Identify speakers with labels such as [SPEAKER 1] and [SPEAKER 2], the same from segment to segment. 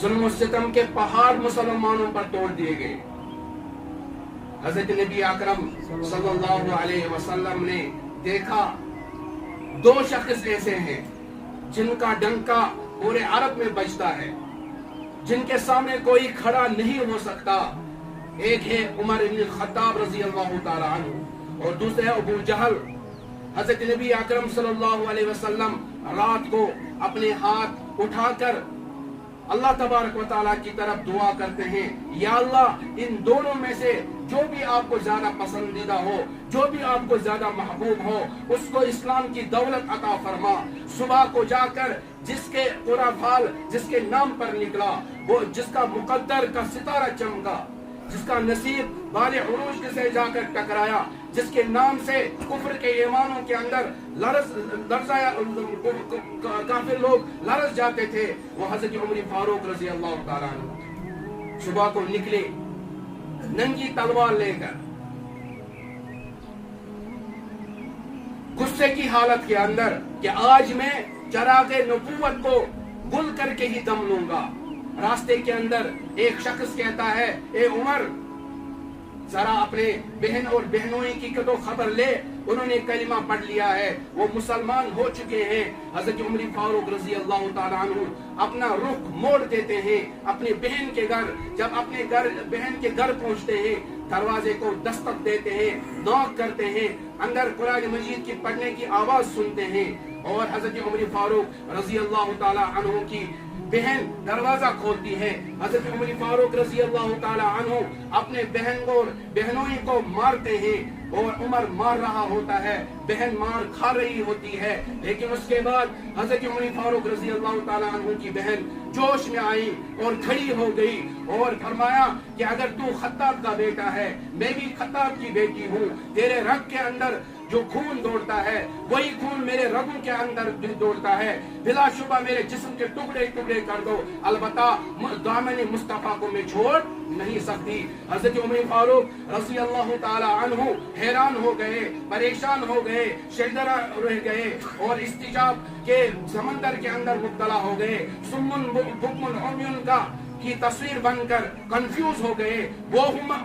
[SPEAKER 1] जुल्म और सितम के पहाड़ मुसलमानों पर तोड़ दिए गए। हजरत नबी अकरम सल्लल्लाहु अलैहि वसल्लम ने देखा दो शख्स ऐसे हैं जिनका डंका पूरे अरब में बजता है, जिनके सामने कोई खड़ा नहीं हो सकता। एक है उमर इब्न खत्ताब रजी अल्लाह तआला अन्हु और दूसरे है अबू जहल। हजरत नबी अकरम सल्लल्लाहु अलैहि वसल्लम रात को अपने हाथ उठाकर अल्लाह तबारक व तआला की तरफ दुआ करते हैं, या अल्लाह इन दोनों में से जो भी आपको ज्यादा पसंदीदा हो, जो भी आपको ज्यादा महबूब हो, उसको इस्लाम की दौलत अता फरमा। सुबह को जाकर जिसके पूरा फाल जिसके नाम पर निकला, वो जिसका मुकद्दर का सितारा चमका, जिसका नसीब बाले उरूज से जाकर टकराया, जिसके नाम से कुफ्र के ईमानों के अंदर काफिर लोग लरस जाते थे, वो हजरत उमर फारूक रजी अल्लाह तआला अन्हु सुबह को निकले नंगी तलवार लेकर, गुस्से की हालत के अंदर कि आज मैं चरागे नबूवत को गुल करके ही दम लूंगा। रास्ते के अंदर एक शख्स कहता है, ए उमर जरा अपने बहन और बहनोई की तो खबर ले, उन्होंने कलिमा पढ़ लिया है, वो मुसलमान हो चुके हैं। हजरत उमर फारूक रजी अल्लाह तआला अन्हु अपना रुख मोड़ देते हैं अपनी बहन के घर। जब अपने घर बहन के घर पहुंचते हैं, दरवाजे को दस्तक देते हैं, नॉक करते हैं, अंदर कुरान मजीद की पढ़ने की आवाज सुनते हैं और हजरत उमर फारूक रजी अल्लाह तआला अन्हु की बहन दरवाजा खोलती है। हजरत उमर फारूक रजी अल्लाह तआला अन्हु अपने बहन को बहनोई को मारते हैं और उमर मार रहा होता है, बहन मार खा रही होती है। लेकिन उसके बाद हजरत उमर फारूक रजी अल्लाह तआला अन्हु की बहन जोश में आई और खड़ी हो गई और फरमाया कि अगर तू खत्ताब का बेटा है, मैं भी खत्ताब की बेटी हूँ, तेरे रग के अंदर जो खून दौड़ता है वही खून मेरे रगों के अंदर दौड़ता है, बिलाशुबा मेरे जिस्म के टुकड़े टुकड़े कर दो, अलबत्ता दामन मुस्तफा को मैं छोड़ नहीं सकती। हजरत उमर फारूक रज़ी अल्लाह ताला अन्हु हैरान हो गए, परेशान हो गए, शर्मरा रह गए और इस्तिजाब के समंदर के अंदर मुब्तला हो गए। सुम्मुन बुकमुन उम्युन का की तस्वीर बनकर कंफ्यूज हो गए। वो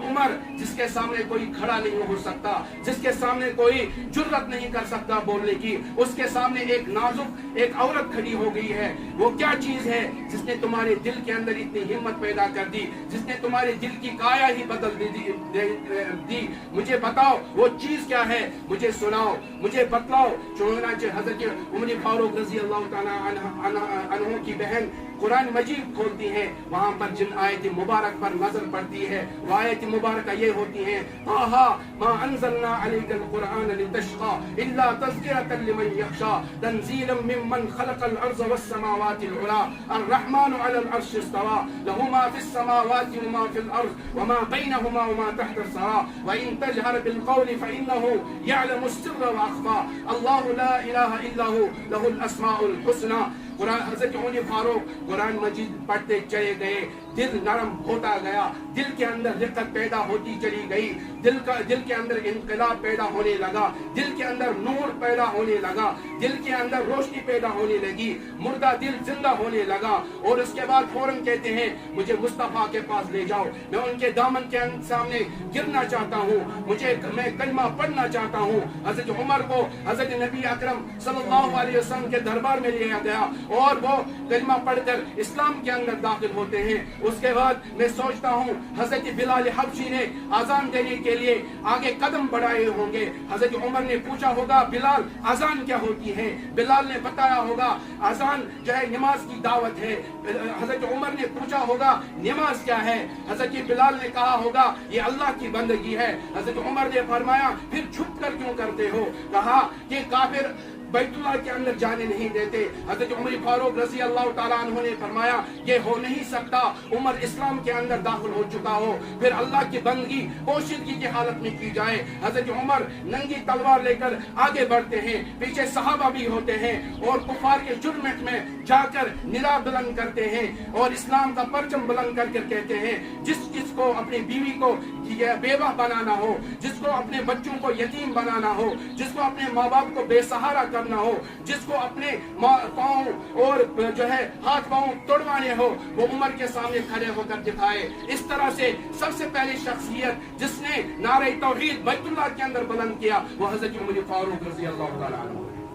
[SPEAKER 1] उमर जिसके सामने कोई खड़ा नहीं हो सकता, जिसके सामने कोई जुर्रत नहीं कर सकता बोलने की, उसके सामने एक नाजुक एक औरत खड़ी हो गई है। वो क्या चीज है जिसने तुम्हारे दिल के अंदर इतनी हिम्मत पैदा कर दी, जिसने तुम्हारे दिल की काया ही बदल दी? मुझे बताओ वो चीज क्या है, मुझे सुनाओ, मुझे बतलाओ। चुनांचे हजरत उमर फारूक रजी अल्लाह तआला अन्हु की बहन कुरान मजीद खोलती है, वहां पर जिन आयत मुबारक पर नजर पड़ती है वो आयत मुबारक ये होती है, ताहा मा अंज़लना अलैकल कुरान लितशक़ा इल्ला तज़किरतन लिमन यख़शा तंज़ीलन मिम्मन खलक़ल अर्ज़ वस समावातिल उला अर्रहमानु अलल अर्शि इस्तवा लहु मा फिस समावाति व मा फिल अर्ज़ व मा बैनहुमा व मा तहतस सरा व इन तजहर बिल क़ौलि फ़इन्नहु यअलमुस सिर्र व अख़फ़ा अल्लाहु ला इलाहा इल्ला हु लहुल अस्माउल हुस्ना। हज़रत उमर फारूक कुरान मजीद पढ़ते चले गए, दिल नरम होता गया, दिल के अंदर रिक़्क़त पैदा होती चली गई, दिल के अंदर इनक़िलाब पैदा होने लगा, दिल के अंदर नूर पैदा होने लगा, दिल के अंदर रोशनी पैदा होने लगी, मुर्दा दिल जिंदा होने लगा। और उसके बाद फौरन कहते हैं मुझे मुस्तफ़ा के पास ले जाओ, मैं उनके दामन के सामने गिरना चाहता हूँ, मैं कलमा पढ़ना चाहता हूँ। हज़रत उमर को हज़रत नबी अकरम सल्लल्लाहु अलैहि वसल्लम के दरबार में लिया गया और वो कलमा पढ़कर इस्लाम के अंदर दाखिल होते हैं। उसके बाद मैं सोचता हूँ हजरत बिलाल हबशी ने आजान देने के लिए आगे कदम बढ़ाए होंगे। हजरत उमर ने पूछा होगा बिलाल आजान क्या होती है, बिलाल ने बताया होगा आजान जो है नमाज की दावत है। हजरत उमर ने पूछा होगा नमाज क्या है, हजरत बिलाल ने कहा होगा ये अल्लाह की बंदगी है। हजरत उमर ने फरमाया फिर छुप कर क्यों करते हो, कहा कि काफिर बैतुल्लाह के अंदर जाने नहीं देते। हज़रत उमर फारूक रज़ी अल्लाह ताला अन्हु ने फरमाया ये हो नहीं सकता, उमर इस्लाम के अंदर दाखिल हो चुका हो, फिर अल्लाह की बंदगी पोशीदगी की हालत में की जाए। हज़रत उमर नंगी तलवार लेकर आगे बढ़ते हैं, पीछे सहाबा भी होते हैं और कुफार के जुर्मत में जाकर निरा बुलंद करते हैं और इस्लाम का परचम बुलंद करके कहते हैं जिसको अपनी बीवी को बेवा बनाना हो, जिसको अपने बच्चों को यतीम बनाना हो, जिसको अपने माँ बाप को बेसहारा کرنا ہو, جس کو اپنے پاؤں اور جو ہے ہاتھ پاؤں توڑوانے ہو, وہ عمر کے سامنے کھڑے ہو کر دکھائے. اس طرح سے سب سے پہلی شخصیت جس نے نعرہ توحید بیت اللہ کے اندر بلند کیا وہ حضرت عمر فاروق رضی اللہ تعالیٰ عنہ.